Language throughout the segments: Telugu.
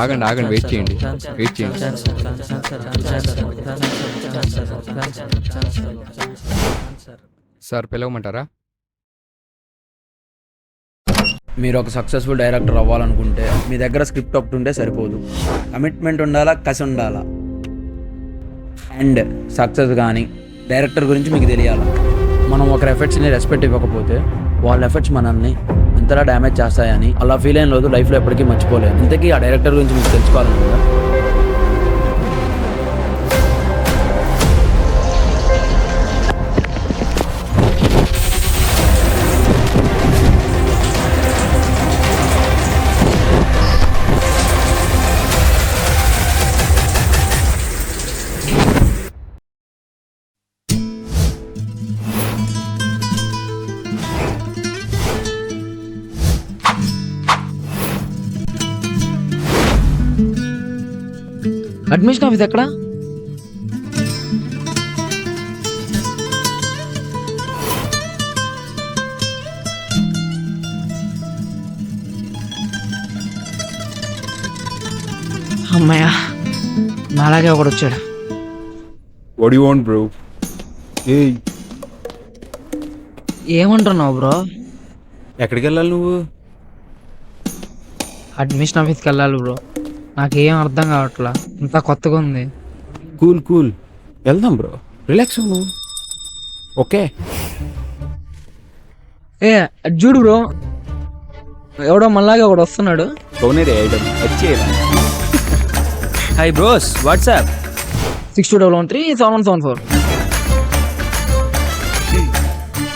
ఆగండి ఆగండి, వెయిట్ చేయండి, వెయిట్ చేయండి. సార్ పిలవమంటారా? మీరు ఒక సక్సెస్ఫుల్ డైరెక్టర్ అవ్వాలనుకుంటే మీ దగ్గర స్క్రిప్ట్ ఒకటి ఉంటే సరిపోదు, కమిట్మెంట్ ఉండాలా, కసి ఉండాలా. అండ్ సక్సెస్ కానీ డైరెక్టర్ గురించి మీకు తెలియాలా. మనం ఒకరి ఎఫర్ట్స్ని రెస్పెక్ట్ ఇవ్వకపోతే వాళ్ళ ఎఫర్ట్స్ మనల్ని ఎంతలా డ్యామేజ్ చేస్తాయని అలా ఫీల్ అయిన రోజు లైఫ్లో ఎప్పటికీ మర్చిపోలేము. ఇంతకీ ఆ డైరెక్టర్ గురించి మీకు తెలుసుకోవాలనుకుందా? అడ్మిషన్ ఆఫీస్ ఎక్కడ? అమ్మాయ్యా, నాలాగే ఒకడు వచ్చాడు. What do you want, bro? Hey, ఏమంటున్నావు బ్రో? ఎక్కడికి వెళ్ళాలి నువ్వు? అడ్మిషన్ ఆఫీస్కి వెళ్ళాలి బ్రో. నాకేం అర్థం కావట్లా, ఇంత కొత్తగా ఉంది. కూల్ కూల్, వెళ్దాం బ్రో, రిలాక్స్ అవ్వు. ఓకే. ఏ అటు చూడు బ్రో, ఎవడో మళ్ళాగే ఒకడు వస్తున్నాడు. Hi bros, WhatsApp 62137174.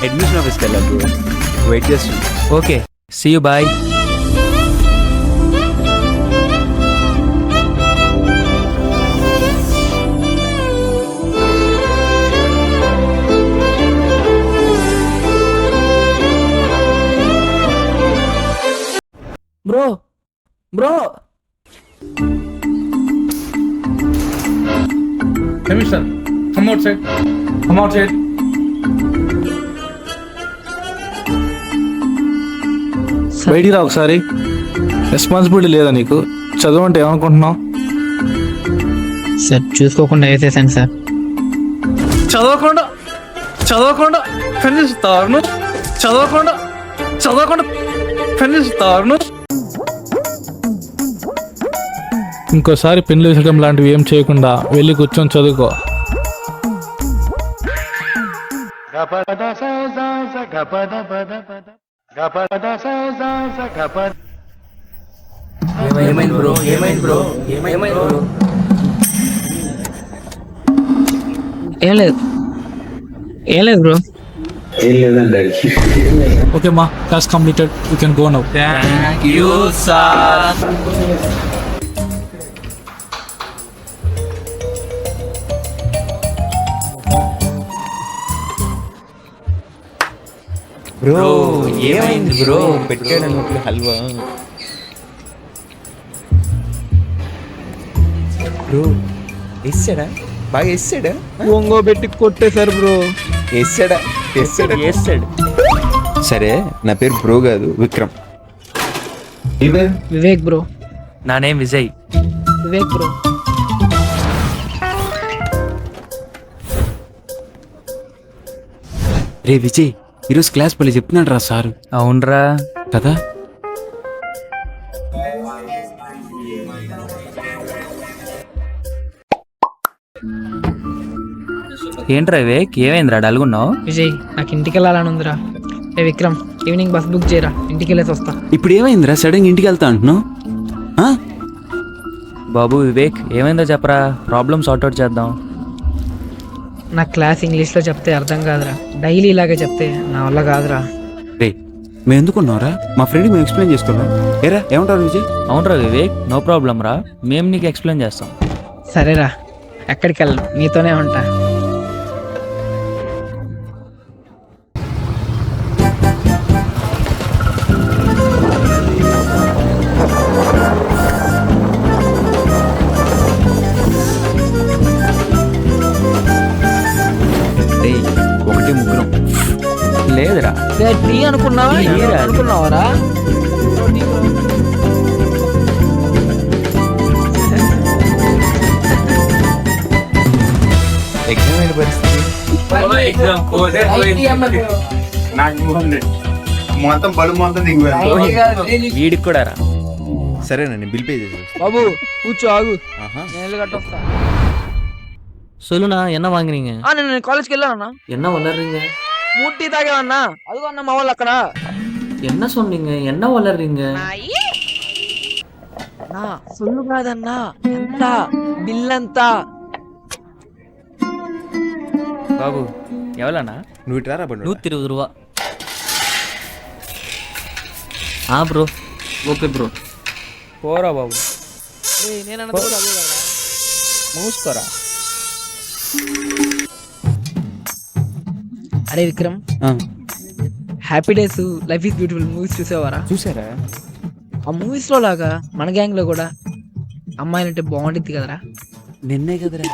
అడ్మిషన్ ఆఫీస్కి వెళ్ళాలి బ్రో, వెయిట్ చేస్తాను. Okay, see you, bye. Bro bro Hey, mister, come outside. Come outside. బయటికి రా ఒకసారి. రెస్పాన్సిబిలిటీ లేదా నీకు? చదువు అంటే ఏమనుకుంటున్నావు? సార్ చూసుకోకుండా వేసేసాను సార్. చదవకుండా చదవకుండా ఫినిష్ తారును. చదవకుండా చదవకుండా ఫినిష్ తారును. ఇంకోసారి పెన్లు వేసడం లాంటివి ఏం చేయకుండా వెళ్ళి కూర్చొని చదువుకో. ఏమైంది బ్రో? ఏమైంది బ్రో? ఏమైంది బ్రో? ఏం లేదు, ఏం లేదు బ్రో. ఓకే మా, class completed, you can go now. Thank you sir. Bro ఏమైంది బ్రో? పెట్టాడు అన్నట్లు హల్వా. బ్రో వేసాడా? బాగా వేసాడా? ఒంగో పెట్టి కొట్టేశారు బ్రో. వేసాడా? వేసాడు. సరే, నా పేరు బ్రో కాదు, విక్రమ్. వివేక్ బ్రో. నా నేమ్ విజయ్. వివేక్ బ్రో. రే విజయ్, ఈరోజు క్లాస్ పల్లి చెప్తున్నాడు రా సారు. అవునరా కదా? ఏంట్రా వివేక్, ఏమైందిరా డల్గున్నావు? విజయ్, నాకు ఇంటికి వెళ్ళాలని ఉందిరా. ఏ విక్రమ్, ఈవినింగ్ బస్ బుక్ చేయరా, ఇంటికి వెళ్ళేసి వస్తా. ఇప్పుడు ఏమైందిరా సడన్ ఇంటికి వెళ్తా అంటున్నావు? బాబు వివేక్, ఏమైందో చెప్పరా, ప్రాబ్లమ్ సార్ట్అవుట్ చేద్దాం. నా క్లాస్ ఇంగ్లీష్లో చెప్తే అర్థం కాదురా, డైలీ ఇలాగే చెప్తే నా వల్ల కాదురా. రే మేము ఎందుకున్నావురా? మా ఫ్రెండ్కి మేము ఎక్స్ప్లెయిన్ చేసుకున్నాం. ఏరా ఏమంటారు విజయ్? అవునరా వివేక్, నో ప్రాబ్లం రా, మేము నీకు ఎక్స్ప్లెయిన్ చేస్తాం. సరేరా, ఎక్కడికి వెళ్ళను, నీతోనే ఉంటా. ఒకటి ముగ్గురం లేదురా, టీ అనుకున్నావా? అనుకున్నావారా? పరిస్థితి? మొత్తం బలు మొత్తం దిగిపోయాను. వీడికి కూడా రా. సరేనండి, బిల్ పే చేసి బాబు కూర్చో ఆగు, ఆహా. నేను కట్టొస్తా. சொல்லுண்ணா என்ன வாங்குறீங்க నేను కాలేజ్కి వెళ్ళానన్నా, என்ன வளர்றீங்க 3 టీ తాగామన్నా. అదిగో అన్న మా వాళ్ళు అక్కడ. என்ன சொன்னீங்க என்ன வளர்றீங்க నా సొల్లు కాదన్నా, ఎంత బిల్ ఎంత? బాబు ఎవరన్నా నువ్వు ఇటు రారా బండి. 120 ரூபா బ్రో ఓకే బ్రో పోరా బాబు, నేను మూసుకోరా. అరే Vikram, happy days, life is beautiful movies చూసేవారా? చూసారా? ఆ మూవీస్ లో లాగా మన గ్యాంగ్ లో కూడా అమ్మాయిలంటే బాగుంటుంది కదరా. నిన్నే కదరా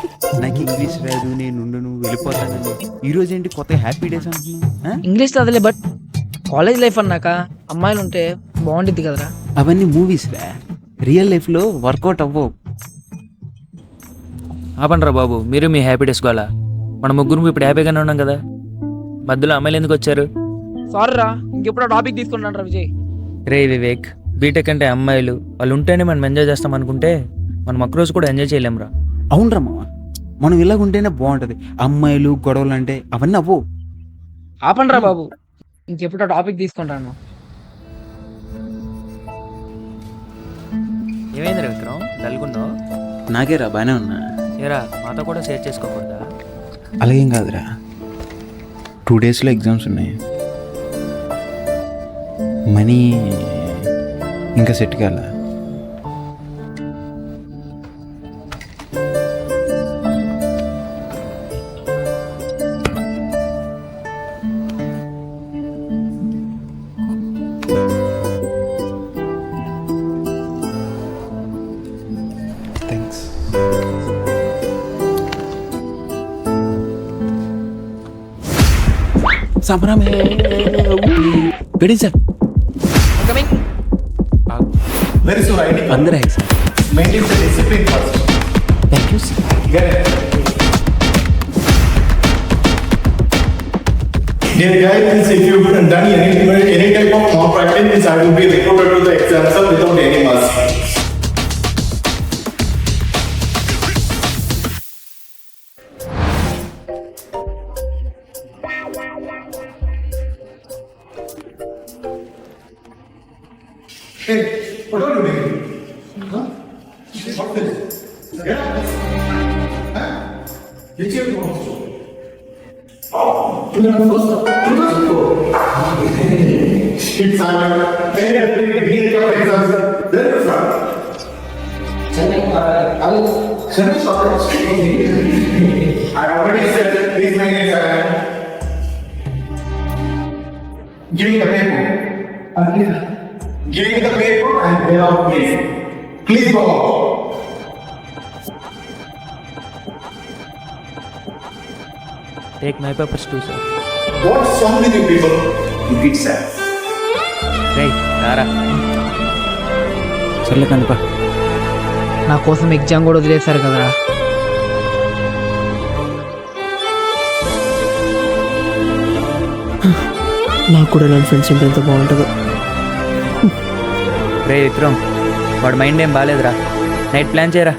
నాకు ఇంగ్లీష్ రాదు, నేను ఉండను, వెళ్ళిపోతానని. ఈ రోజు ఏంటి కొత్త హ్యాపీ డేస్ అంటున్నా? ఇంగ్లీష్ రాదులే, బట్ కాలేజ్ లైఫ్ అన్నాక అమ్మాయిలు ఉంటే బాగుంటుంది కదరా. అవన్నీ మూవీస్ రా, రియల్ లైఫ్ లో వర్కౌట్ అవ్వవు. ఆపండ్రా బాబు, మీరు మీ హ్యాపీ డేస్ గోలా. మన ముగ్గురు ఇప్పుడు హ్యాపీగానే ఉన్నాం కదా, మధ్యలో అమ్మాయిలు ఎందుకు వచ్చారు? సారీ రా, ఇంకెప్పుడు టాపిక్ తీసుకుంటాను రా విజయ్. రే వివేక్, బీటెక్ అంటే అమ్మాయిలు వాళ్ళు ఉంటేనే మనం ఎంజాయ్ చేస్తాం అనుకుంటే మనం ఒక్కరోజు కూడా ఎంజాయ్ చేయలేంరా. అవునరా మామ, మనం ఇలాగుంటేనే బాగుంటది. అమ్మాయిలు గొడవలు అంటే అవన్నీ అవ్వవు. ఆపండ్రా బాబు, ఇంకెప్పుడు టాపిక్ తీసుకుంటాను. ఏమైందిరా విక్రమ్, డల్గున్నావు? నాకే రా, బానే ఉన్నా. ఏరా మాతో కూడా షేర్ చేసుకోకూడదా? అలాగేం కాదురా, 2 డేస్లో ఎగ్జామ్స్ ఉన్నాయి. మనీ ఇంకా సెట్ కాల. థ్యాంక్స్. సంబరమే గడి sir, Where is your ID? అందరూ sir. Maintain the discipline first. Thank you sir. Get it? Dear guys, if you've done any type of malpractice, I will be recruited to the exam sir without any mercy. Hey, what are you doing? Huh? What is this? Get up. Huh? Get your clothes. It's Simon. Hey, exams. There is one. I already said that please make it give me the paper. Give me the paper and get out, please. Please go out. Take my papers two sir. What's wrong with you people? You kids, sir. రే రారా. సర్లే కనుక నా కోసం ఎగ్జామ్ కూడా వదిలేశారు కదరా. నాకు కూడా నా ఫ్రెండ్స్ ఉంటే ఎంత బాగుంటుందో. రే విక్రమ్, వాడు మైండ్ ఏం బాగాలేదురా, నైట్ ప్లాన్ చేయరా.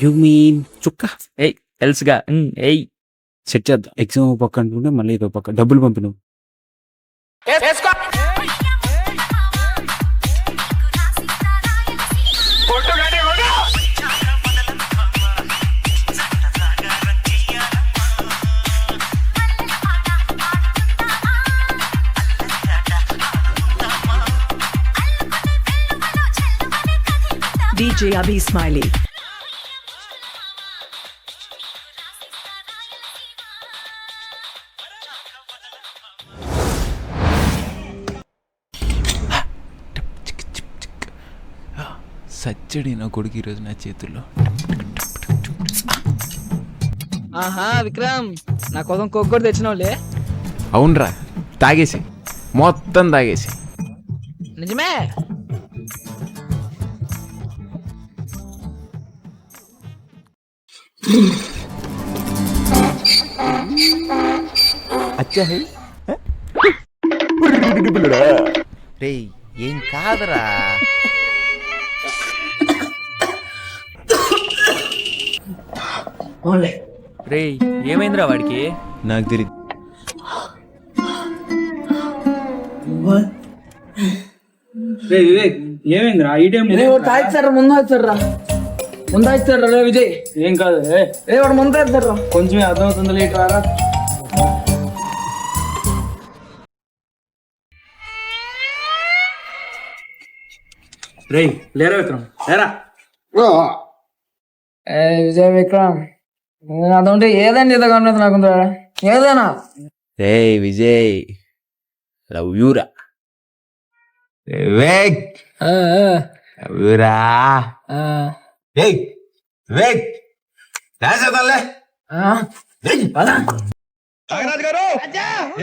యు మీన్ చుక్క ఏయ్ తెలుసుగా, ఏయ్ సెట్ చేద్దాం. ఎగ్జామ్ పక్క అనుకుంటే మళ్ళీ ఇదో పక్క డబ్బులు పంపిను. DJ Abhi Smiley. సచ్చడి నా కొడుకు ఈరోజు నా చేతుల్లో. ఆహా విక్రమ్, నా కోసం కోక్ కూడా తెచ్చినావులే. అవునరా, తాగేసి మొత్తం తాగేసి. నిజమే. రేయ్ ఏం కాదురా. రేయ్ ఏమైందిరా వాడికి? నాకు తెలియదు. వివేక్ ఏమైందిరా ఈ టైం ముందు వచ్చారా ముందు వచ్చారా రే విజయ్. ఏం కాదు వాడు ముందు వచ్చారా. కొంచెమే అర్థమవుతుంది లేట్ రారా. రేయ్ లేరా విక్రమ్ లేరా. విజయ్ విక్రమ్ అదంటే ఏదైనా ఏదో కనలేదు నాకు ఏదైనా. రే విజయ్ లవ్ యూరా. వివేక్ లవ్ యూరా. ఏయ్ వివేక్ డాన్స్ చేద్దాంలే. నాగరాజు గారు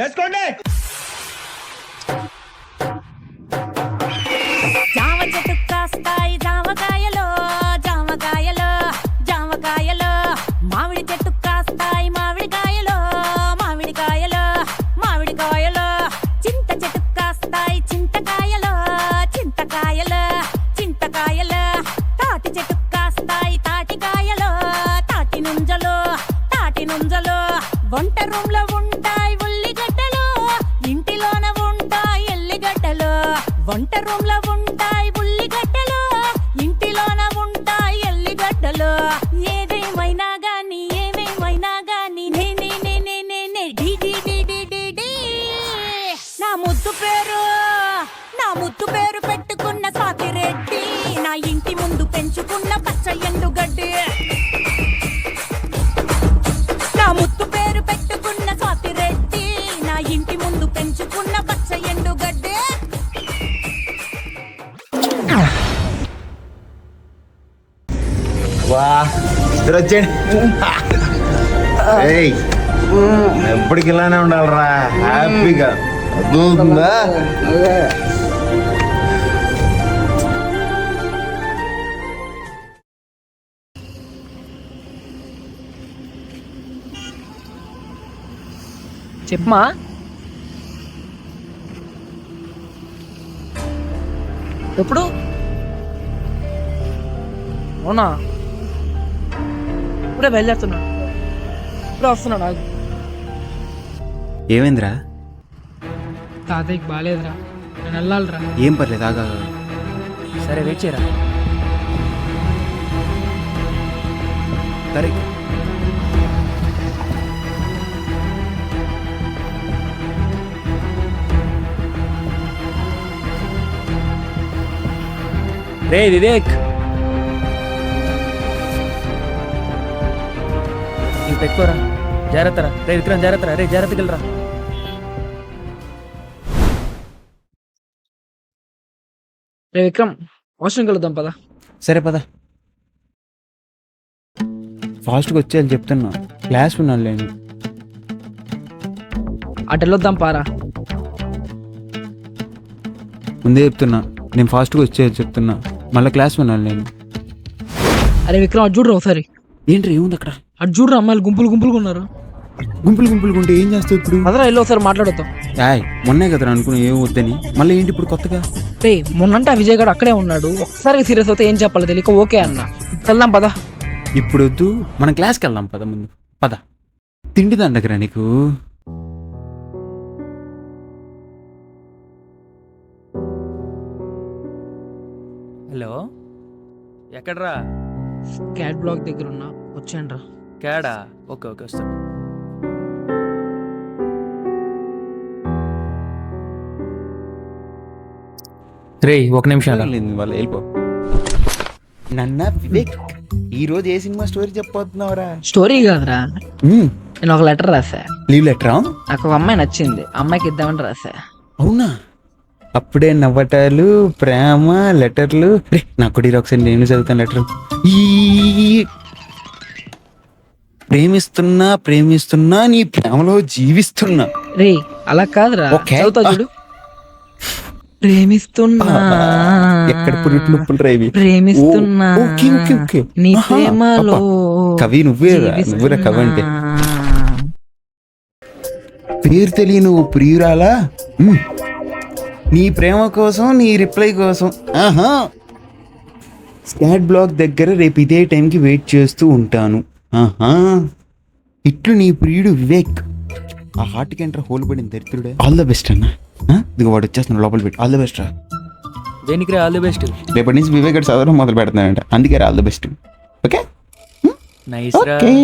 వేసుకోండి. జామ చెట్టు కాస్తాయి జామకాయలో జామకాయలో జామకాయలో, మామిడి చెట్టు కాస్తాయి మామిడికాయలో మామిడికాయలో మామిడికాయలో, చింత చెట్టు కాస్తాయి చింతకాయలో చింతకాయలో చింతకాయలో, తాటి చెట్టు కాస్తాయి తాటికాయలో తాటి నుంజలో తాటి నుంజలో, వంట రూమ్ లో ఉంటాయి ఉల్లిగడ్డలు ఇంటిలోన ఉంటాయి ఎల్లిగడ్డలు, వంట రూమ్ లో ఉంటాయి ఉల్లిగడ్డలు ఇంటిలోన ఉంటాయి ఎల్లిగడ్డలు, ఏదేమైనా గాని ఏమేమైనా గాని నేనే నేనే నేనే డి డి డి డి డి డి. నా ముద్దు పేరు పెట్టుకున్న స్వాతిరెడ్డి, నా ఇంటి ముందు పెంచుకున్న పచ్చ ఎండుగడ్డి, నా ముద్దు పేరు పెట్టుకున్న స్వాతిరెడ్డి, నా ఇంటి ముందు పెంచుకున్న పచ్చ ఎండుగడ్డి. వా ఇద్దరు వచ్చేయండి. ఏయ్ ఎప్పటికి ఇలానే ఉండాలిరా హ్యాపీగా. అర్థమవుతుందా? చెప్పమా. ఎప్పుడు అవునా? ఇప్పుడే బయలుదేరుతున్నా. ఇప్పుడే వస్తున్నా. నాకు ఏమైందిరా? తాతయ్యకి బాగాలేదురా, నేను వెళ్ళాలిరా. ఏం పర్లేదు ఆగా. సరే వెయిట్ చేయరా. సరే రే వివేక్ ఇది పెట్టుకోరా. జాగ్రత్తరా రే విక్రమ్ జాగ్రత్తరా. రే జాగ్రత్తకి వెళ్ళరా. రే విక్రమ్ వాష్రూమ్కి వెళ్దాం పదా. సరే పద. ఫాస్ట్గా వచ్చేయాలి చెప్తున్నా, క్లాస్ ఉన్నాను లేని. అటు వెళ్ళొద్దాం పారా. ముందే చెప్తున్నా, నేను ఫాస్ట్గా వచ్చేయాలి చెప్తున్నా, మళ్ళీ క్లాస్ ఉన్నాను నేను. అరే విక్రమ్ అటు చూడరా ఒకసారి. ఏంటి ఏముంది అక్కడ? అటు చూడరా, అమ్మాయిలు గుంపులు గుంపులుగా ఉన్నారు. గుంపులు ఉంటే ఏం చేస్తావు ఇప్పుడు? అదరా వెళ్ళి ఒకసారి మాట్లాడతాం. మొన్నే కదరా అనుకున్నా ఏం వద్దని, మళ్ళీ ఏంటి ఇప్పుడు కొత్తగా? రే మొన్నంటే ఆ విజయ్ గారు అక్కడే ఉన్నాడు, ఒక్కసారి సీరియస్ అవుతే ఏం చెప్పాలి తెలియక ఓకే అన్న. వెళ్దాం పదా. ఇప్పుడు వద్దు, మనం క్లాస్కి వెళ్దాం పద. ముందు పద. తిండి దండగరా నీకు. హలో ఎక్కడ్రా? క్యాట్ బ్లాక్ దగ్గర ఉన్నా, వచ్చాను రా. క్యాడా? ఓకే ఓకే వస్తాను. రే ఒక నిమిషం వాళ్ళు వెళ్ళిపో. నన్న వివేక్, ఈ రోజు ఏ సినిమా స్టోరీ చెప్పబోతున్నావురా? స్టోరీ కాదురా, నేను ఒక లెటర్ రాసా. లీవ్ లెటరా? నాకు ఒక అమ్మాయి నచ్చింది, అమ్మాయికి ఇద్దామని రాసా. అవునా? అప్పుడే నవ్వటాలు, ప్రేమ లెటర్లు. రే నాకు కూడా ఒకసారి నేను చదువుతాను లెటర్. ఈ ప్రేమిస్తున్నా నీ ప్రేమలో జీవిస్తున్నా. రే అలా కాదురా, చదువుతా చూడు. ప్రేమిస్తున్నా, ఎక్కడ పురుటి నొప్పులు రేవి. ప్రేమిస్తున్నా, నీ ప్రేమలో కవి నువ్వేరా కవి అంటే. పేరు తెలియని ఓ ప్రియురాలా నీ ప్రేమ కోసం నీ రిప్లై కోసం ఆహా స్కాట్ బ్లాక్ దగ్గర రేపు ఇదే టైంకి వెయిట్ చేస్తూ ఉంటాను. ఆహా ఇట్లు నీ ప్రియుడు వివేక్. ఆ హార్ట్కి ఎంటర్ హోల్ పడిన దరిద్రుడే. ఆల్ ద బెస్ట్ అన్న. ఇదిగో వాడు వచ్చేస్తున్నాడు, లోపల పెట్టి. ఆల్ ద బెస్ట్ రా. దేనికి ఆల్ ది బెస్ట్. రేపటి నుంచి వివేక్ గడ్ చదవడం మొదలు పెడుతున్నాడంట, అందుకే రా all the best. Okay nice రా. ఓకే.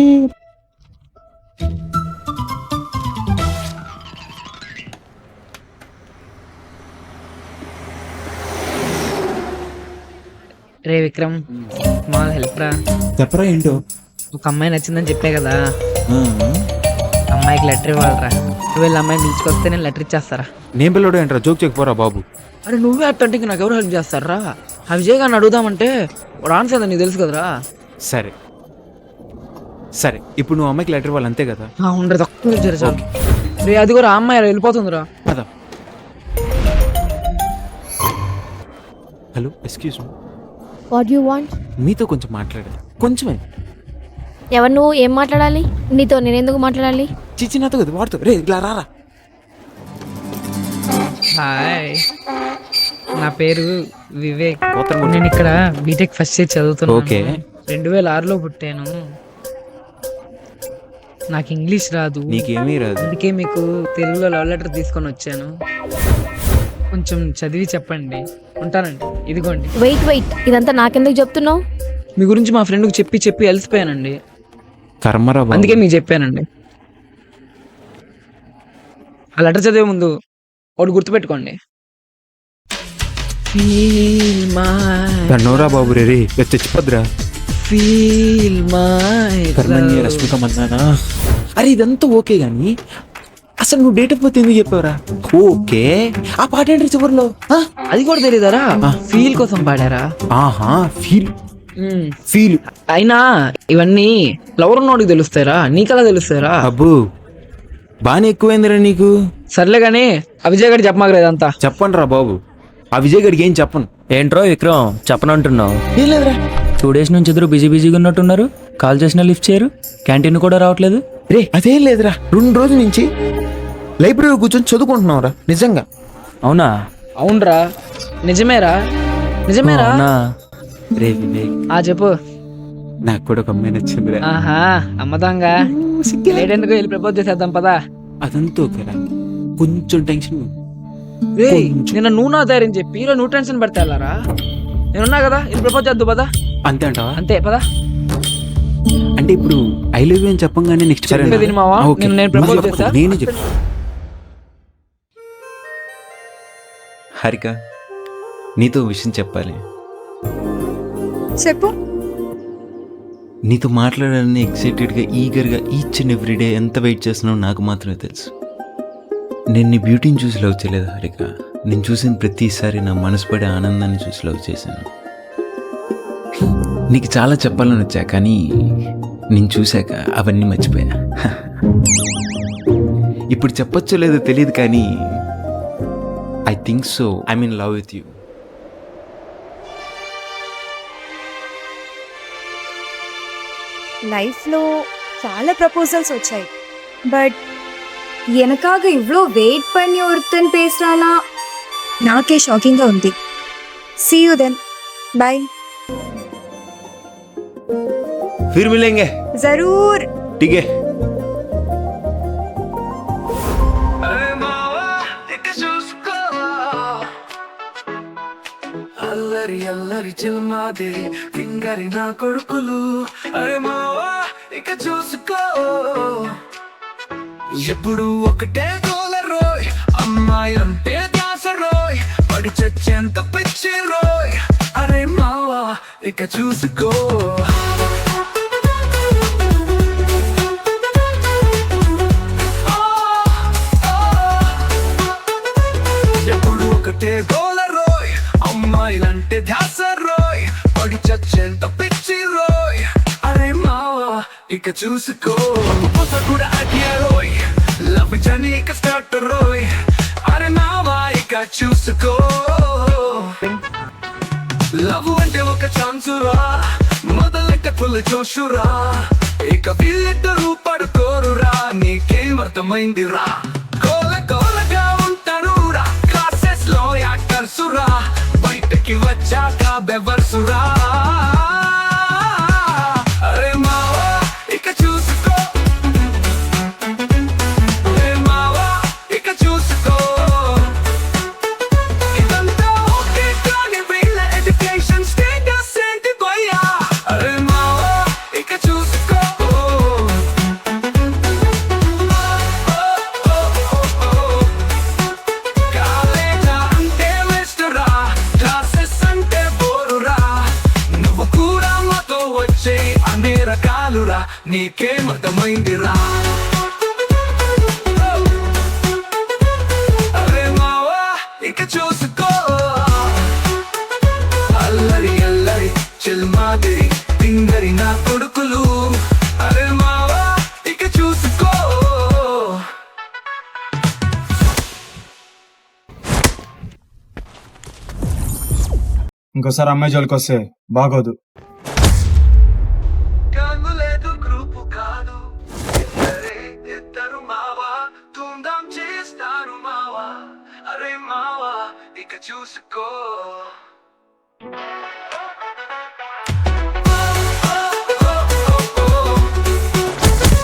రే విక్రమ్, స్మాల్ హెల్ప్ రా. చెప్పరా ఏంటో. ఒక అమ్మాయి నచ్చిందని చెప్పే కదా, అమ్మాయికి లెటర్ ఇవ్వాలరా. నువ్వు అమ్మాయిని పిలుచుకొస్తే నేను లెటర్ ఇచ్చేస్తారా. నేను పిల్లడు ఏంట్రా, జోక్ చెక్కిపోరా బాబు. అరే నువ్వే అట్టంటే నాకు ఎవరు హెల్ప్ చేస్తారా? ఆ విజయ్ గారిని అడుగుదామంటే వాడు ఆన్సర్ నీకు తెలుసు కదరా. సరే సరే, ఇప్పుడు నువ్వు అమ్మాయికి లెటర్ ఇవ్వాలి అంతే కదా. ఉండదు తక్కువ చాలు. రే అది కూడా ఆ అమ్మాయి వెళ్ళిపోతుందిరా. కదా. Hello, excuse me. What you want? మీతో కొంచెం మాట్లాడాలి, కొంచెమే. ఎవరు నువ్వు? ఏం మాట్లాడాలి నీతో? నేను ఎందుకు మాట్లాడాలి? చిచ్చి నాతో కదా, వాడుతో. రే ఇలా రారా. హాయ్, నా పేరు వివేక్. నేను ఇక్కడ బీటెక్ ఫస్ట్ ఇయర్ చదువుతున్నాను. ఓకే. 2006లో పుట్టాను. నాకు ఇంగ్లీష్ రాదు. నీకేమీ రాదు. అందుకే మీకు తెలుగులో లవ్ లెటర్ తీసుకొని వచ్చాను. కొంచెం చదివి చెప్పండి. ఉంటానండి. ఇదిగోండి. వెయిట్, ఇదంతా నాకెందుకు చెప్తున్నావు? మీ గురించి మా ఫ్రెండ్కి చెప్పి చెప్పి అలసిపోయానండి, కర్మరా బాబు. అందుకే మీకు చెప్పానండి. ఆ లెటర్ చదివే ముందు ఒకటి గుర్తుపెట్టుకోండి. Feel my నోరా బాబు రే రే చచ్చిపోద్దురా. feel my కర్మణ్య రశ్మిక Mandanna. అరే ఇదంతా ఓకే గాని అసలు నువ్వు డేట్ ఆఫ్ బర్త్ ఎందుకు చెప్పావురా? ఓకే, ఆ పాట ఏంటి చివరిలో? అది కూడా తెలియదారా? ఫీల్ కోసం పాడారా? ఆహా, ఫీల్ ఫీల్. అయినా ఇవన్నీ లవర్ ఉన్నోడికి తెలుస్తారా, నీకలా తెలుస్తారా? అబ్బు బానే ఎక్కువైందిరా నీకు. సర్లే గానీ ఆ విజయ్ గారికి చెప్పమాకరా ఇదంతా. చెప్పండి రా బాబు, ఆ విజయ్ గడికి ఏం చెప్పను. ఏంట్రో విక్రమ్ చెప్పనంటున్నావు? ఏం లేదురా. 2 days నుంచి ఇద్దరు బిజీగా ఉన్నట్టున్నారు. కాల్ చేసినా లిఫ్ట్ చేయరు, క్యాంటీన్ కూడా రావట్లేదు. రే అదేం లేదురా, 2 రోజుల నుంచి లైబ్రరీలో కూర్చొని చదువుకుంటున్నావురా. నిజంగా. అవునా? అవునరా, నిజమేరా. అవునా? రే వివేక్, చెప్పు. నాకు కూడా ఒక అమ్మాయి నచ్చిందిరా. ఆహా, అమ్మదాంగా. లేట్ ఎందుకు, వెళ్ళి ప్రపోజ్ చేసేద్దాం పదా. అదంతా ఓకేరా, కొంచెం టెన్షన్. నిన్న నువ్వు నా ధైర్యం చెప్పి ఈరోజు నువ్వు టెన్షన్ పడితే వెళ్ళారా? నేనున్నా కదా, వెళ్ళి ప్రపోజ్ చేద్దు పదా. అంతే అంటావా? అంతే పదా. అంటే ఇప్పుడు ఐ లవ్ యూ అని చెప్పంగానే నెక్స్ట్ చెప్పేది మావా, నేను ప్రపోజ్ చేస్తా. నేనే చెప్పు. హారిక, నీతో విషయం చెప్పాలి. చెప్పు. నీతో మాట్లాడాలని ఎక్సైటెడ్గా ఈగర్గా ఈచ్ అండ్ ఎవ్రీ డే ఎంత వెయిట్ చేస్తున్నావు నాకు మాత్రమే తెలుసు. నేను నీ బ్యూటీని చూసి లవ్ చేయలేదు హారిక. నేను చూసిన ప్రతిసారి నా మనసు పడే ఆనందాన్ని చూసి లవ్ చేశాను. నీకు చాలా చెప్పాలని వచ్చా, కానీ నేను చూశాక అవన్నీ మర్చిపోయా. ఇప్పుడు చెప్పొచ్చో లేదో తెలియదు, కానీ I think so. I mean love with you. లైఫ్లో చాలా ప్రపోజల్ஸ் వచ్చాయి, பட் எனக்காக இவ்வளோ வெயிட் பண்ணி ஒருத்தன் பேசுறானா నాకే షాకింగ్గా ఉంది. See you then. Bye. फिर मिलेंगे. जरूर. ठीक है. అల్లరి అల్లరి చిల్మాది పింగరి నా కొడుకులు. అరే మావా ఇక చూసుకో, ఎప్పుడు ఒకటే గోలరోయ్. అమ్మాయి అంటే దాస రోయ్, పడి చచ్చేంత పిచ్చి రోయ్. అరే మావా ఇక చూసుకో. ఎప్పుడు ఒకటే గోలరోయ్, అమ్మాయిలంటే ధ్యాస రోయ్, పడి చచ్చేంత పిచ్చి రోయ్. అరే మావా ఇక చూసుకో. కూడా అడియా రోయ్, లవ్ జర్నీ ఇక స్టార్ట్ రోయ్. అరే మావా ఇక చూసుకో. లవ్ అంటే ఒక ఛాన్సురా, మొదలెక్క ఫుల్ జోషురా. ఇక వీళ్ళిద్దరూ పడుకోరురా, నీకేం అర్థమైందిరా? తెలుసురా బయటకి వచ్చాక బెవర్సురా అరే మావా ఇక చూసుకో అరే మావా ఇక చూసుకో ఇదంతా ఓకే కానీ వీళ్ళ ఎడ్యుకేషన్ స్టేటస్ ఏంటి పోయా అరే మావా ఇక చూసుకో కాలేజా అంటే వేస్టురా క్లాసెస్ అంటే బోరురా నువ్వు కూడా మాతో వచ్చే అన్ని రకాలురా నీకేమర్థమైందిరా అరే మావా ఇక చూసుకో అల్లరి అల్లరి చిల్మాదిరి తింగరి నా కొడుకులు అరే మావా ఇక చూసుకో ఇంకోసారి అమ్మాయి జోలికి వస్తే బాగోదు. గంగు లేదు గ్రూపు కాదు ఇద్దరు మావా ధూమ్ధాం చేస్తారు మావా అరే మావా ఇక చూసుకో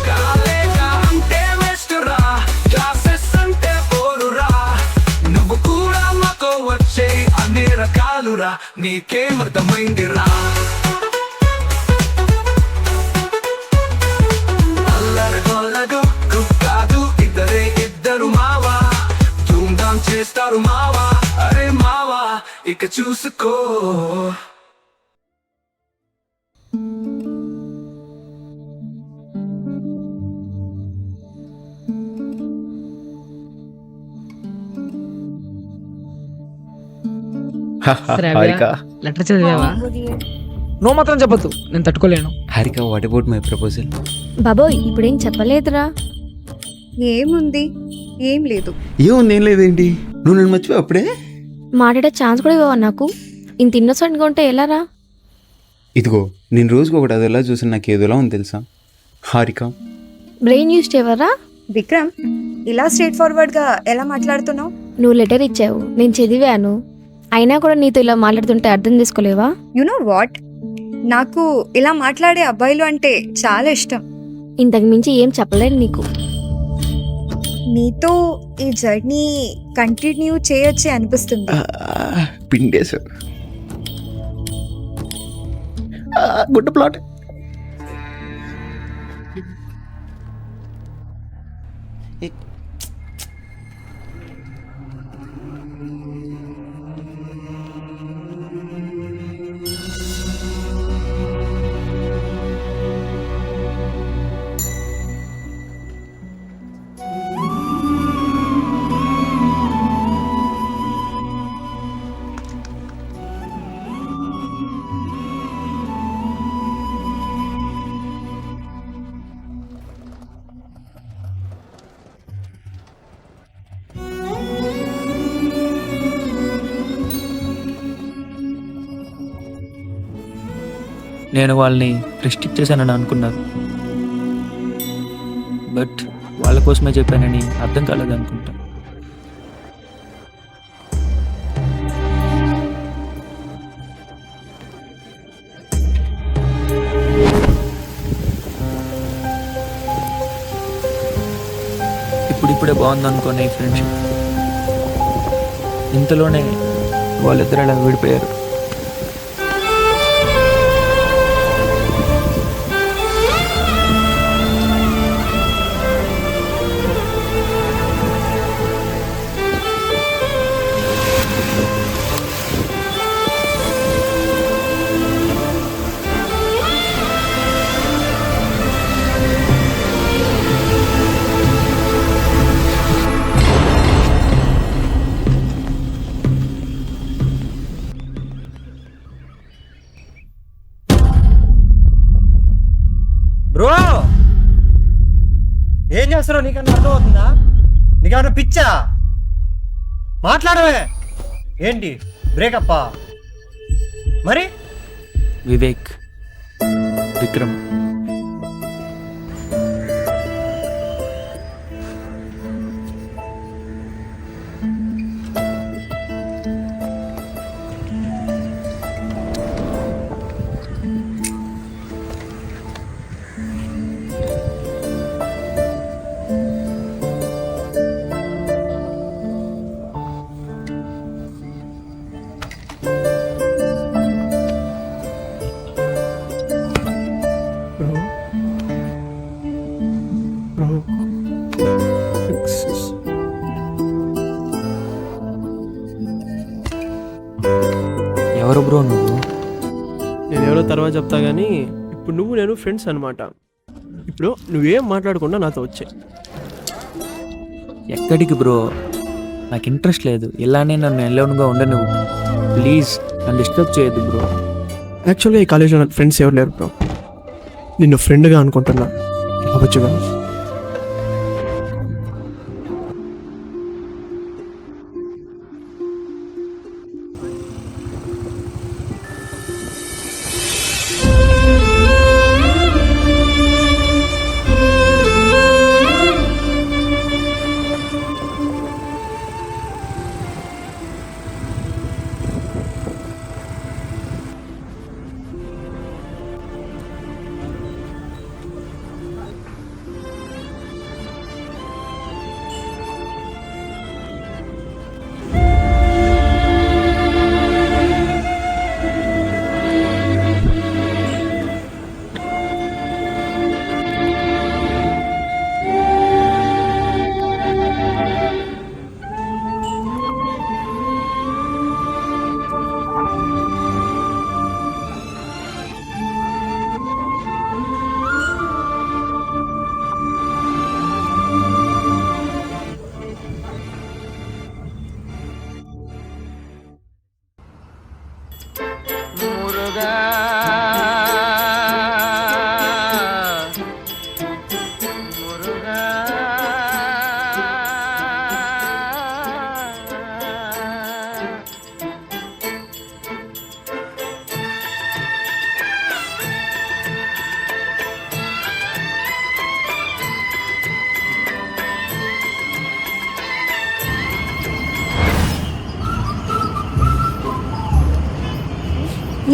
కాలేజా అంటే వేస్టురా క్లాసెస్ అంటే బోరురా నువ్వు కూడా మాతో వచ్చే అన్ని రకాలురా నీకేమర్థమైందిరా అల్లరి గొల్లగు కాదు ఇద్దరు మావా ధూమ్ధాం చేస్తారు మావా అరే మావా ఇక చూసుకో హారిక లెటర్ చదివావా? నువ్వు మాత్రం చెప్పొద్దు, నేను తట్టుకోలేను. Harika, what about my proposal? బాబోయ్ ఇప్పుడేం చెప్పలేదురా. ఏముంది, ఏం లేదు. ఏముంది, ఏం లేదేంటి? నువ్వు నన్ను మర్చిపోయి అప్పుడే మాట్లాడే ఛాన్స్ కూడా ఇవ్వవా నాకు? ఇంత ఇన్నోసెంట్గా ఉంటే ఎలారా? ఇదిగో, నేను రోజుకి ఒకటి అది ఎలా చూసి నాకు ఏదోలా ఉంది తెలుసా హారిక. బ్రెయిన్ యూస్ చేయవరా? విక్రమ్, ఇలా స్ట్రేట్ ఫార్వర్డ్గా ఎలా మాట్లాడుతున్నావు? నువ్వు లెటర్ ఇచ్చావు, నేను చదివాను. అయినా కూడా నీతో ఇలా మాట్లాడుతుంటే అర్థం చేసుకోలేవా? యు నో వాట్, నాకు ఇలా మాట్లాడే అబ్బాయిలు అంటే చాలా ఇష్టం. ఇంతకు మించి ఏం చెప్పలేను నీకు. నీతో ఈ జర్నీ కంటిన్యూ చేయొచ్చే అనిపిస్తుంది. పిండేశ గుడ్ ప్లాట్. నేను వాళ్ళని రెస్ట్రిక్ట్ చేశానని అనుకున్నారు, బట్ వాళ్ళ కోసమే చెప్పానని అర్థం కాలేదు అనుకుంటా. ఇప్పుడిప్పుడే బాగుంది అనుకోని ఫ్రెండ్షిప్, ఇంతలోనే వాళ్ళిద్దరు అలా విడిపోయారు. బ్రో, ఏం చేస్తున్నావు? నీకన్నా అర్థమవుతుందా? నీకేమన్నా పిచ్చా? మాట్లాడవే. ఏంటి బ్రేకప్పా? మరి వివేక్, విక్రమ్, చెప్తా కానీ ఇప్పుడు నువ్వు నేను ఫ్రెండ్స్ అనమాట. ఇప్పుడు నువ్వేం మాట్లాడకుండా నాతో వచ్చే. ఎక్కడికి బ్రో? నాకు ఇంట్రెస్ట్ లేదు. ఇలానే నన్ను ఎల్లోనుగా ఉండ నువ్వు. ప్లీజ్ నన్ను డిస్టర్బ్ చేయొద్దు బ్రో. యాక్చువల్గా ఈ కాలేజ్లో నాకు ఫ్రెండ్స్ ఎవరు లేరు బ్రో. నిన్ను ఫ్రెండ్గా అనుకుంటున్నా. రావచ్చుగా?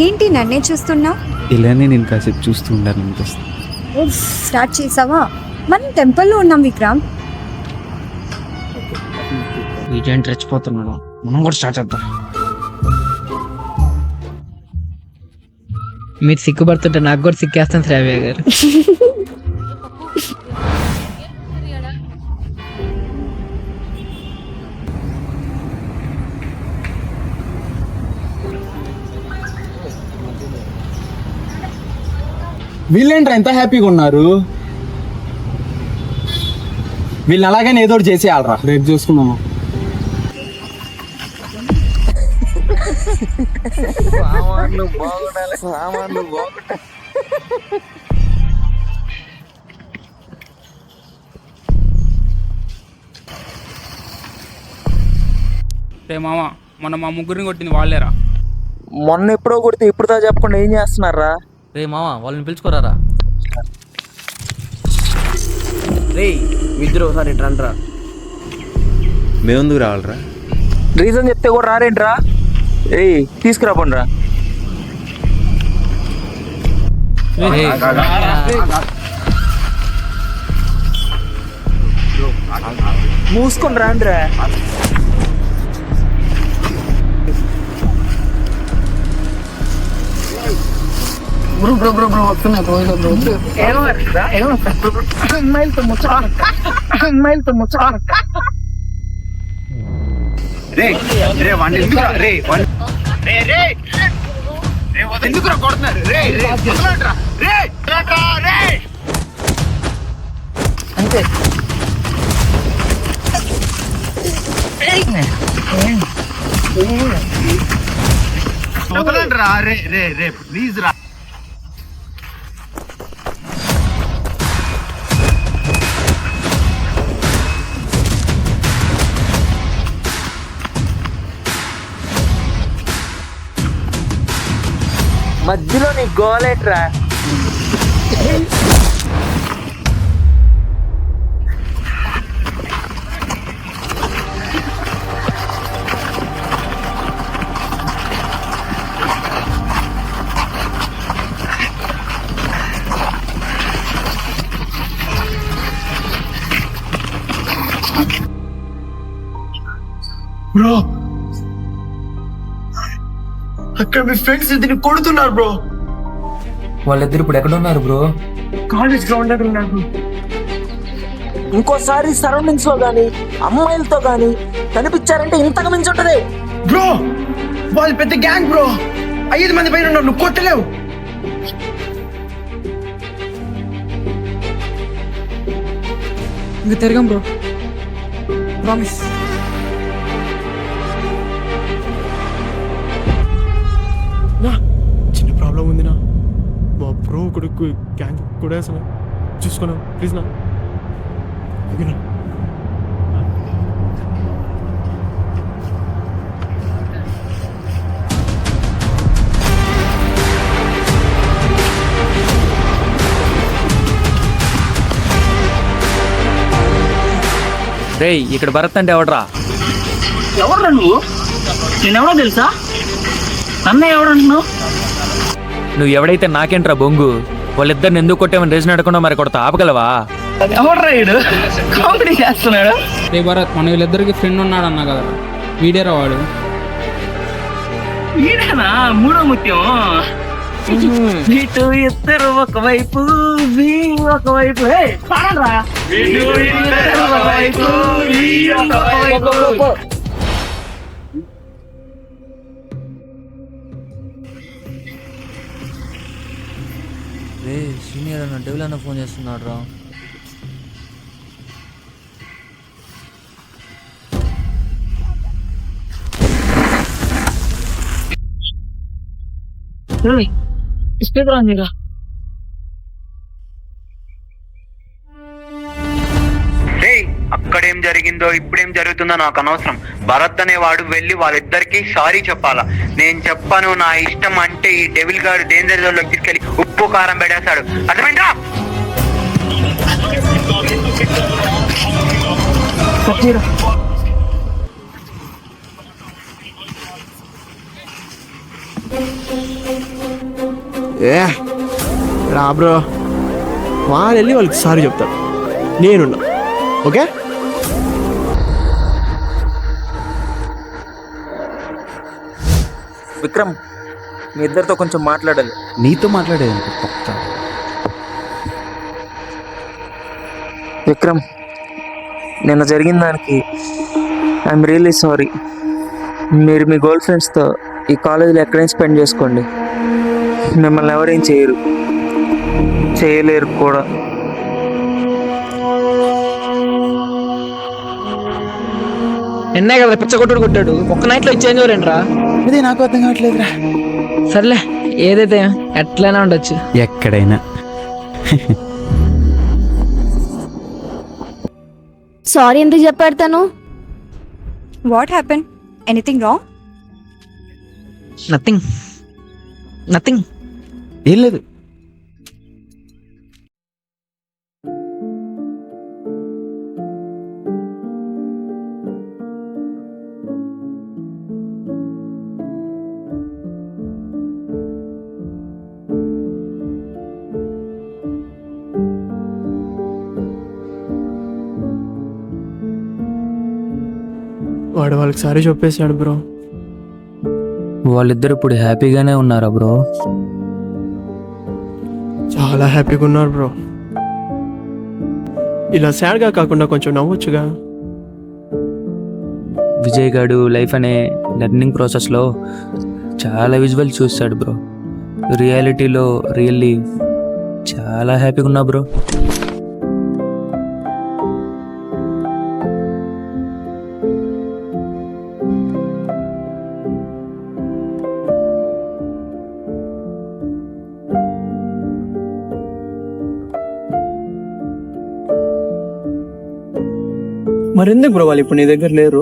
ఏంటి నన్నే చూస్తున్నా? ఇలానే నేను కాసేపు చూస్తూ ఉండాలి అనిపిస్తుంది. స్టార్ట్ చేసావా? మనం టెంపుల్లో ఉన్నాం విక్రమ్. వీటేంటి రెచ్చిపోతున్నాడు? మనం కూడా స్టార్ట్ చేద్దాం. మీరు సిగ్గుపడుతుంటే నాకు కూడా సిగ్గేస్తాను శ్రావ్య గారు. వీళ్ళేంట్రా ఎంత హ్యాపీగా ఉన్నారు? వీళ్ళని అలాగనే ఏదో ఒకటి చేసేయాలరా. రేపు చూసుకున్నాము. మామ మొన్న మా ముగ్గురిని కొట్టింది వాళ్ళేరా. మొన్న ఎప్పుడో కొడితే ఇప్పుడు దా చెప్పకుండా ఏం చేస్తున్నారా? రే మామ వాళ్ళని పిలుచుకోరారా. రే ఇద్దరు ఒకసారి రండ్రా. మేమెందుకు రావాలరా? రీజన్ చెప్తే కూడా రారేంట్రా? ఏయ్ తీసుకురాపండ్రా. మూసుకొని రాండ్రా. ఎందుకు కొడుతున్నారు? అంతే వదలండి రా. రే ప్లీజ్ రా. మధ్యలో నీ గోలేట్రా. బ్రో అక్కడ మీ ఫ్రెండ్స్ దీన్ని కొడుతున్నారు బ్రో. వాళ్ళిద్దరు ఇప్పుడు ఎక్కడ ఉన్నారు బ్రో? కాలేజ్ గ్రౌండ్ దగ్గర ఉన్నారు. ఇంకోసారి సరౌండింగ్స్ లో గానీ అమ్మాయిలతో గానీ కనిపించారంటే ఇంతకు మించి ఉంటది బ్రో. వాళ్ళు పెద్ద గ్యాంగ్ బ్రో. 5 మంది పైన ఉన్నారు. నువ్వు కొట్టలేవు. ఇంకా తిరగం బ్రో, ప్రామిస్. నా చిన్న ప్రాబ్లం ఉంది నా, మా బ్రో కొడుకు గ్యాంగ్ కూడా అసలు చూసుకున్నా ప్లీజ్ నా. ఓకేనా? రేయ్ ఇక్కడ భరత్ అంటే ఎవడరా? ఎవరు నువ్వు? నేనెవరో తెలుసా? నన్ను ఎవరు అంటున్నావు? నువ్వు ఎవడైతే నాకేంట్రా బొంగు? వాళ్ళిద్దరిని ఎందుకు కొట్టామని రీజన్ అడగకుండా మరి కొడతా ఆపగలవా? ఎవరు ఈడు కామెడీ చేస్తున్నాడు? రే భరత్, మన వీళ్ళిద్దరికి ఫ్రెండ్ ఉన్నాడు అన్నా కదా, వీడేరా వాడు. ఈడేనా మూడో ముత్యం? ఇటు ఇద్దరు ఒకవైపు, వీ ఒకవైపు. పాడరా. ఒకవైపు, వీ ఒకవైపు. రే సీనియర్ అన్న డెవిల్ అన్న ఫోన్ చేస్తున్నాడు రా. స్పీకర్ ఆన్ చేయరా. అక్కడేం జరిగిందో ఇప్పుడేం జరుగుతుందో నాకు అనవసరం. భరత్ అనేవాడు వెళ్ళి వాళ్ళిద్దరికి సారీ చెప్పాలా. నేను చెప్పాను నా ఇష్టం అంటే ఈ డెవిల్ గారు డేంజర్ జోన్ లోకి తీసుకెళ్లి ఉప్పు కారం పెడేస్తాడు. అర్థమైందా? ఏ రా బ్రో, వాళ్ళు వెళ్ళి వాళ్ళకి సారీ చెప్తాడు, నేనున్నా. ఓకే? విక్రమ్, మీ ఇద్దరితో కొంచెం మాట్లాడాలి. నీతో మాట్లాడేది పక్క. విక్రమ్, నిన్న జరిగిన దానికి ఐఎమ్ రియల్లీ సారీ. మీరు మీ గర్ల్ ఫ్రెండ్స్తో ఈ కాలేజీలో ఎక్కడైనా స్పెండ్ చేసుకోండి. మిమ్మల్ని ఎవరేం చేయలేరు కూడా. ఎన్నే కదా పిచ్చ కొట్టుడు కొట్టాడు, ఒక్క నైట్లో చేంజ్ అవ్వలేంట్రా. ఇదే నాకు అర్థం కావట్లేదురా. సర్లే, ఏదైతే ఎట్లయినా ఉండొచ్చు. ఎక్కడైనా. సారీ ఎందుకు చెప్పాడు తను? What happen? Anything wrong? Nothing nothing. ఏం లేదు. వాడు వాళ్ళకి సారీ చెప్పేశాడు బ్రో. వాళ్ళిద్దరు ఇప్పుడు హ్యాపీగానే ఉన్నారా బ్రో? చాలా హ్యాపీగా ఉన్నారు బ్రో. ఇలా సాడ్గా కాకుండా కొంచెం నవ్వొచ్చుగా. విజయ్ గాడు లైఫ్ అనే లెర్నింగ్ ప్రాసెస్లో చాలా విజువల్ చూస్తాడు బ్రో. రియాలిటీలో రియల్లీ చాలా హ్యాపీగా ఉన్నా బ్రో. మరెందుకు బ్రో వాళ్ళు ఇప్పుడు నీ దగ్గర లేరు?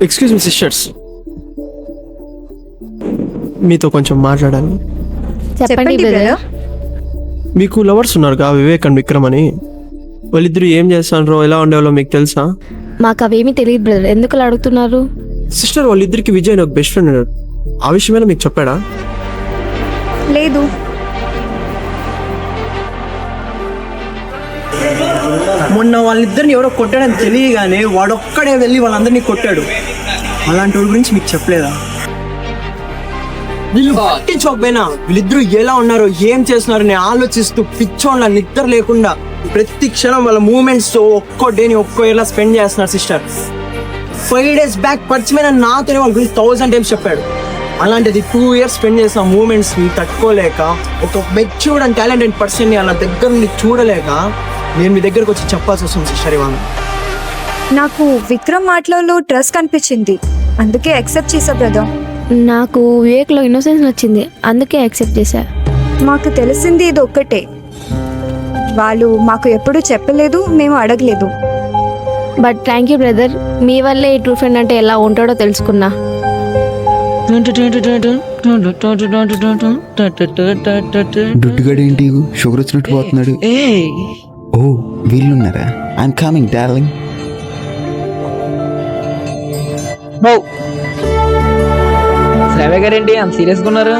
ఎక్స్క్యూజ్ మీ సిస్టర్స్, మీతో కొంచెం మాట్లాడాలి. చెప్పండి బ్రదర్. మీకు లవర్స్ ఉన్నారుగా, వివేక్ అండ్ విక్రమ్ అని. వాళ్ళిద్దరు ఏం చేస్తారో ఎలా ఉండేవాళ్ళో మీకు తెలుసా? మాకు అవేమీ తెలియదు బ్రదర్, ఎందుకు అలా అడుగుతున్నారు? సిస్టర్, వాళ్ళిద్దరికి విజయ్ నాకు బెస్ట్ ఫ్రెండ్ అన్నాడు. ఆ విషయమైనా మీకు చెప్పాడా? లేదు. మొన్న వాళ్ళిద్దరిని ఎవరో కొట్టాడని తెలియగానే వాడొక్కడే వెళ్ళి వాళ్ళందరినీ కొట్టాడు. అలాంటి వాళ్ళ గురించి మీకు చెప్పలేదా? వీళ్ళు పట్టించకపోయినా వీళ్ళిద్దరూ ఎలా ఉన్నారో ఏం చేస్తున్నారో నేను ఆలోచిస్తూ పిచ్చోళ్ళ నిద్ర లేకుండా ప్రతి క్షణం వాళ్ళ మూమెంట్స్ ఒక్కో డేని ఒక్కో ఇలా స్పెండ్ చేస్తున్నారు సిస్టర్. 5 days బ్యాక్ పరిచయమైన నాతోనే వాళ్ళ గురించి 1000 times చెప్పాడు. అలాంటిది 2 years స్పెండ్ చేసిన మూమెంట్స్ని తట్టుకోలేక ఒక మెచ్యూర్డ్ అండ్ టాలెంటెడ్ పర్సన్ని అలా దగ్గర నుండి చూడలేక నేను మీ దగ్గరకు వచ్చి చెప్పాల్సి వస్తుంది సిస్టర్. ఇవాళ నాకు విక్రమ్ మాటలలో ట్రస్ట్ కనిపించింది, అందుకే యాక్సెప్ట్ చేసా బ్రదర్. నాకు వివేక్లో ఇన్నోసెన్స్ వచ్చింది, అందుకే యాక్సెప్ట్ చేశా. మాకు తెలిసింది ఇది ఒక్కటే, వాళ్ళు మాకు ఎప్పుడూ చెప్పలేదు, మేము అడగలేదు. బట్ థ్యాంక్ యూ బ్రదర్, మీ వల్లే ఈ ట్రూ ఫ్రెండ్ అంటే ఎలా ఉంటాడో తెలుసుకున్నా. దుడ్డుగాడు ఏంటి షుగర్ వచ్చినట్టు పోతున్నాడు? ఓ వీళ్ళున్నారా? I'm coming darling. Sravya garu ఏంటి అంత సీరియస్గా ఉన్నారు?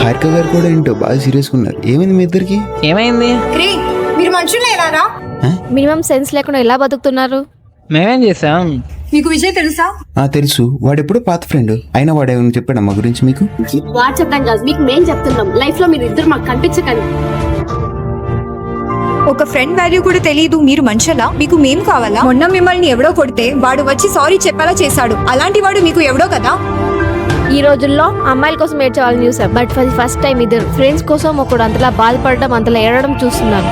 హారిక గారు కూడా ఏంటో బాగా సీరియస్గా ఉన్నారు. ఏమైంది మీ ఇద్దరికి? ఏమైంది? మీరు మనుషులేరా? మినిమం సెన్స్ లేకుండా ఎలా బతుకుతున్నారు? మేమేం చేసాం? మీకు విజయ్ తెలుసా? తెలుసు, వాడు ఎప్పుడో పాత ఫ్రెండ్ అయినా వాడు ఏమైనా చెప్పాడు మా గురించి మీకు? వాడు చెప్పడం కాదు, మీకు మేం చెప్తున్నాం. లైఫ్ లో మీరు ఇద్దరు మాకు కనిపించకండి. ఒక ఫ్రెండ్ వాల్యూ కూడా తెలియదు, మీరు మనుషులా? మీకు మేము కావాలా? మొన్న మిమ్మల్ని ఎవడో కొడితే వాడు వచ్చి సారీ చెప్పేలా చేశాడు, అలాంటి వాడు మీకు ఎవడో కదా? ఈ రోజుల్లో అమ్మాయిల కోసం ఏడ్చే వాళ్ళని చూసాం, బట్ ఫస్ట్ టైం ఇద్దరు ఫ్రెండ్స్ కోసం ఒకడు అంతలా బాధపడడం, అంతలా ఏడవడం చూస్తున్నాను.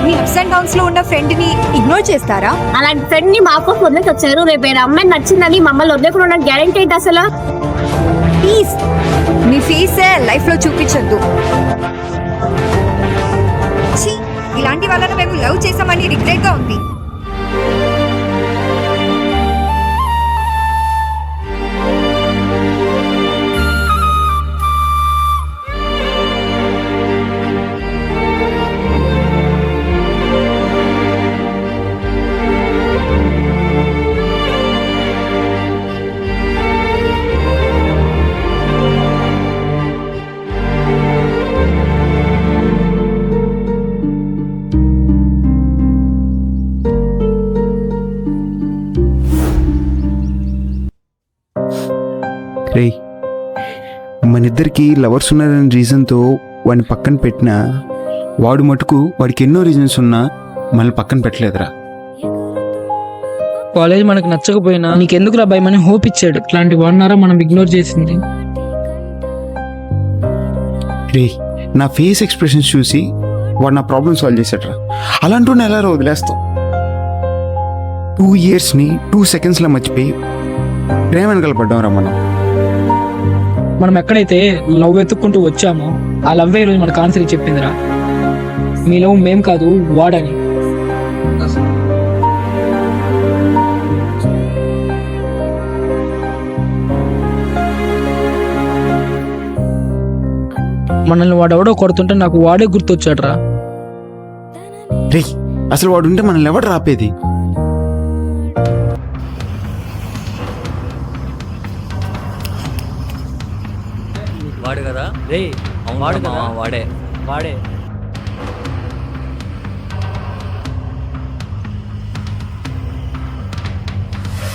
మీ అప్స్ అండ్ డౌన్స్ లో ఉన్న ఫ్రెండ్ ని ఇగ్నోర్ చేస్తారా? అలాంటి ఫ్రెండ్ ని మాకు వదిలేసి వచ్చారు. రేపు వేరే అమ్మాయి నచ్చిందని మమ్మల్ని వదిలేకుండా గ్యారెంటీ ఏంటి అసలు? ప్లీజ్ మీ ఫేస్ లైఫ్ లో చూపించొద్దు. ఇలాంటి వాళ్ళని మేము లవ్ చేసామని రిగ్రెట్ గా ఉంది. రే, మన ఇద్దరికి లవర్స్ ఉన్నారనే రీజన్తో వాడిని పక్కన పెట్టినా వాడు మటుకు వాడికి ఎన్నో రీజన్స్ ఉన్నా మనల్ని పక్కన పెట్టలేదురా. కాలేజ్ మనకు నచ్చకపోయినా నీకెందుకు రా భయమని హోప్ ఇచ్చాడు. ఇట్లాంటి వాడినారా మనం ఇగ్నోర్ చేసింది? రే, నా ఫేస్ ఎక్స్ప్రెషన్స్ చూసి వాడు నా ప్రాబ్లమ్ సాల్వ్ చేశాడ్రా. అలాంటి ఎలా వదిలేస్తాం? 2 yearsని 2 secondsలో మర్చిపోయి ప్రేమ వెనకాల రా మనం. మనం ఎక్కడైతే లవ్ వెతుక్కుంటూ వచ్చామో ఆ లవ్ ఈరోజు మనకు ఆన్సర్ చెప్పిందిరా. మీ లవ్ మేం కాదు వాడని. మనల్ని వాడెవడో కొడుతుంటే నాకు వాడే గుర్తొచ్చాడ్రా. రే, అసలు వాడు ఉంటే మనల్ని ఎవడు రాపేది? వాడు కదా రే, వాడు కదా, వాడే వాడే.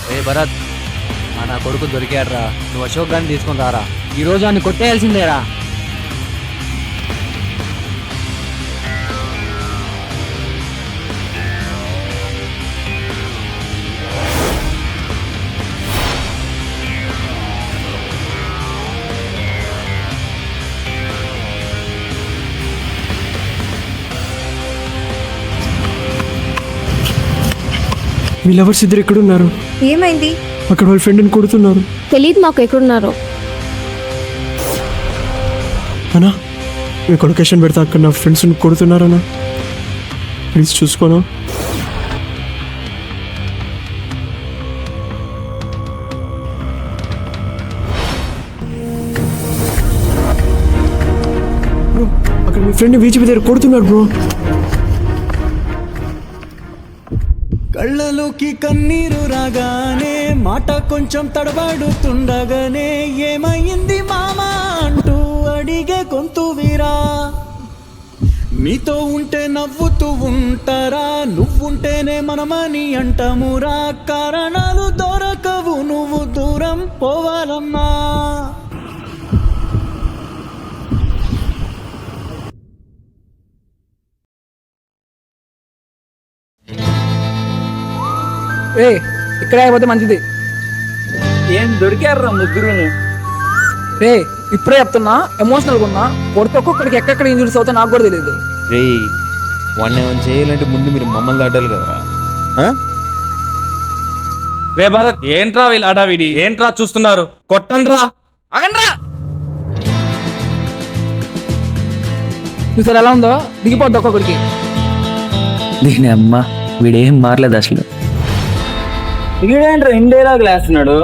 రే భరత్, నా కొడుకు దొరికాడురా. నువ్వు అశోక్ గారిని తీసుకొని రారా. ఈ రోజు అన్ని కొట్టేయాల్సిందేరా. మీ లవర్స్ ఇద్దరు ఎక్కడున్నారు? ఏమైంది? అక్కడ వాళ్ళ ఫ్రెండ్ని కొడుతున్నారు. తెలియదు మాకు ఎక్కడున్నారో. అన్నా, మీకు లొకేషన్ పెడతా, అక్కడ నా ఫ్రెండ్స్ని కొడుతున్నారన్నా, ప్లీజ్ చూసుకోనా? బ్రో, అక్కడ మీ ఫ్రెండ్ బీచ్ దగ్గర కొడుతున్నాడు బ్రో. కళ్ళలోకి కన్నీరు రాగానే మాట కొంచెం తడబడుతుండగానే ఏమైంది మామా అంటూ అడిగే గొంతు వీరా. నీతో ఉంటే నవ్వుతూ ఉంటారా, నువ్వుంటేనే మనమని అంటామురా. కారణాలు దొరకవు నువ్వు దూరం పోవాలన్నా. ఏ ఇక్కడ అయిపోతే మంచిది. ఏం దొరికారా ముగ్గురుని? రే ఇప్పుడే చెప్తున్నా, ఎమోషనల్గా ఉన్నా. కొడితే ఒక్కొక్కడికి ఎక్కడెక్కడ ఇంజురీస్ అవుతా నాకు కూడా తెలియదు. రే వాడిని ఏమైనా చేయాలంటే ముందు మీరు మమ్మల్ని దాటాలి కదరా. రే భరత్, ఏంట్రా వీళ్ళు ఆడావిడి? ఏంట్రా చూస్తున్నారు? కొట్టండ్రా. ఆగండ్రా. చూసారు ఎలా ఉందో, దిగిపోద్ది ఒక్కొక్కడికి. దీని అమ్మ వీడేం మారలేదు అసలు. వీడేంట్రా ఇండియాలో వేస్తున్నాడు?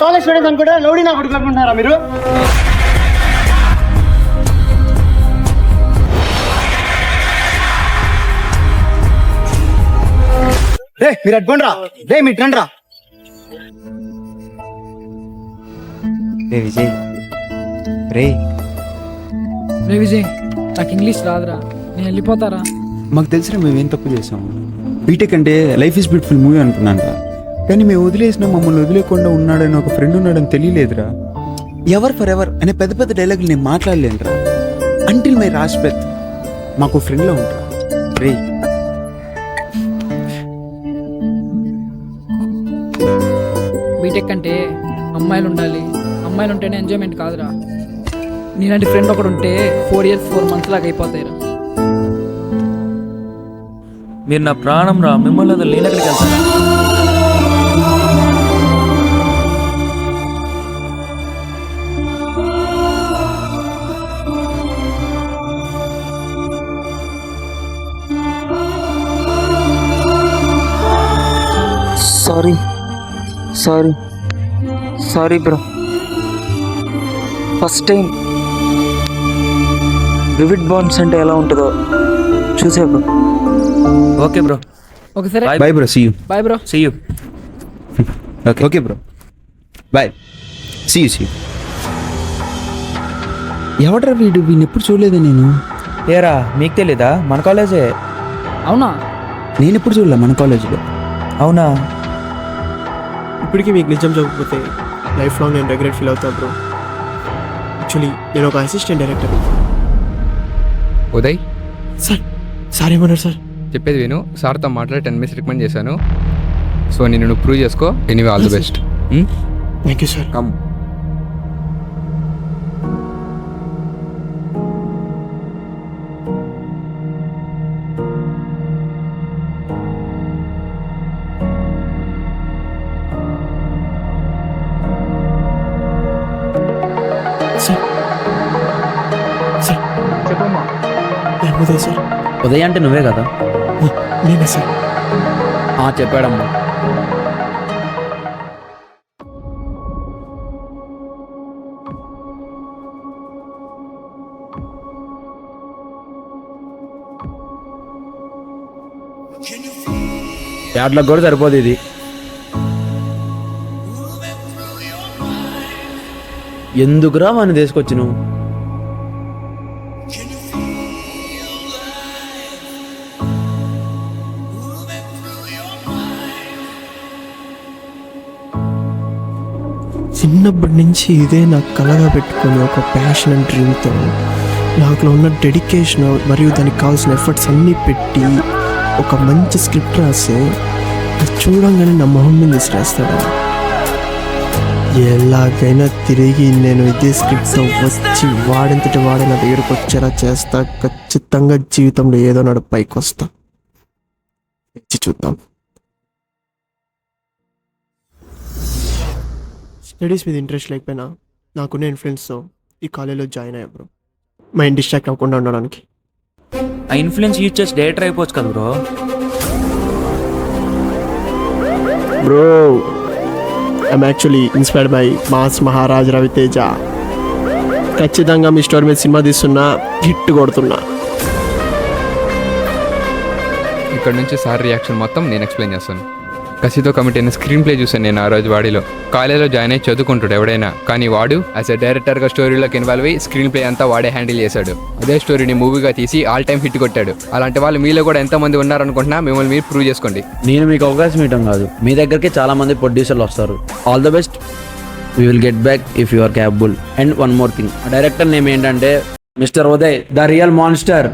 కాలేజ్ స్టూడెంట్స్ అనుకుంటా లోడీ నా గుడికి అనుకుంటున్నారా మీరు? రే మీరు అడ్డుకోండి రా. రే మీరు రండి రా. రే విజయ్, రే రే విజయ్, నాకు ఇంగ్లీష్ రాదురా, నేను వెళ్ళిపోతారా? మాకు తెలిసిన మేమేం తప్పు చేసాం. బీటెక్ అంటే లైఫ్ ఇస్ బ్యూటిఫుల్ మూవీ అనుకున్నాను రా. కానీ మేము వదిలేసిన మమ్మల్ని వదిలేకుండా ఉన్నాడని ఒక ఫ్రెండ్ ఉన్నాడని తెలియలేదురా. ఎవర్ ఫర్ ఎవర్ అనే పెద్ద పెద్ద డైలాగులు నేను మాట్లాడలేనురా. అంటిల్ మై లాస్ట్ బ్రెత్ మాకు ఫ్రెండ్లో ఉంటా. రే బీటెక్ అంటే అమ్మాయిలు ఉండాలి, అమ్మాయిలు ఉంటేనే ఎంజాయ్మెంట్ కాదురా. నీలాంటి ఫ్రెండ్ ఒకడు ఉంటే 4 years 4 months లాగా అయిపోతాయిరా. మీరు నా ప్రాణం రా, మిమ్మల్ని అది లేనక్కడికి వెళ్తాను. Sorry sorry sorry bro. First time వివిడ్ బాండ్స్ అంటే ఎలా ఉంటుందో చూసా బ్రో. Okay bro. ఓకే సరే, bye bro, see you. Bye bro. See you. Okay bro, bye, see you. See you. ఎవడరా వీడు? వీడిని ఎప్పుడు చూడలేదు నేను. ఏరా మీకు తెలీదా? మన కాలేజే. అవునా? నేను ఎప్పుడు చూడలే మన కాలేజీలో. అవునా? ఇప్పటికీ మీకు నిజం చెప్పకపోతే లైఫ్ లాంగ్ నేను రిగ్రెట్ ఫీల్ అవుతా బ్రో. యాక్చువల్లీ నేను ఒక assistant director. Uday sir, sir ఏమన్నారు సార్? చెప్పేది విను. సార్తో మాట్లాడి 10 minutes రికమెండ్ చేశాను. సో నేను నువ్వు ప్రూవ్ చేసుకో. Anyway all the best. Thank you sir. Come. Sir, sir చెప్పమ్మా. ఉదయ్ సార్. ఉదయ్ అంటే నువ్వే కదా? నేనే సార్. చెప్పాడమ్మా. యాడ్లకు కూడా సరిపోదు ఇది. ఎందుకురా వాడిని తీసుకొచ్చి నువ్వు? చిన్నప్పటి నుంచి ఇదే నాకు కలగా పెట్టుకొని ఒక ప్యాషన్ అండ్ డ్రీమ్తో నాకులో ఉన్న డెడికేషన్ మరియు దానికి కావాల్సిన ఎఫర్ట్స్ అన్నీ పెట్టి ఒక మంచి స్క్రిప్ట్ రాసి అది చూడంగానే నా మొహం మీద విసిరేస్తాడు. ఎలాగైనా తిరిగి నేను ఇదే స్క్రిప్ట్తో వచ్చి వాడంతటి వాడే నా దగ్గరకు వచ్చేలా చేస్తా. ఖచ్చితంగా జీవితంలో ఏదో నాడు పైకి వస్తా. వచ్చి చూద్దాం. స్టడీస్ మీద ఇంట్రెస్ట్ లేకపోయినా నాకు నేను ఫ్రెండ్స్తో ఈ కాలేజీలో జాయిన్ అయ్యా బ్రో. మైండ్ డిస్ట్రాక్ట్ అవ్వకుండా ఉండడానికి. ఆ ఇన్ఫ్లుయెన్స్ యూజ్ చేసి డైరెక్టర్ అయిపోవచ్చు కదా bro. Bro I'm actually inspired by mass Maharaj Ravi Teja. ఖచ్చితంగా మీ స్టోరీ మీద సినిమా తీస్తున్నా, హిట్ కొడుతున్నా. ఇక్కడ నుంచి సార్ రియాక్షన్ మొత్తం నేను ఎక్స్ప్లెయిన్ చేస్తాను. కసితో కమిట్ అయిన స్క్రీన్ ప్లే చూసాను నేను ఆ రోజు వాడిలో. కాలేజ్లో జాయిన్ అయ్యి చదువుకుంటాడు ఎవడైనా, కానీ వాడు యాజ్ ఎ డైరెక్టర్గా స్టోరీలోకి ఇన్వాల్వ్ అయ్యి స్క్రీన్ ప్లే అంతా వాడే హ్యాండిల్ చేశాడు. అదే స్టోరీని మూవీగా తీసి ఆల్ టైమ్ హిట్ కొట్టాడు. అలాంటి వాళ్ళు మీలో కూడా ఎంతమంది ఉన్నారనుకుంటున్నా మిమ్మల్ని మీరు ప్రూవ్ చేసుకోండి. నేను మీకు అవకాశం ఇవ్వడం కాదు, మీ దగ్గరికి చాలా మంది ప్రొడ్యూసర్లు వస్తారు. All the best, we will get back if you are capable. And one more thing, director name ఏంటంటే mister Uday, the real monster.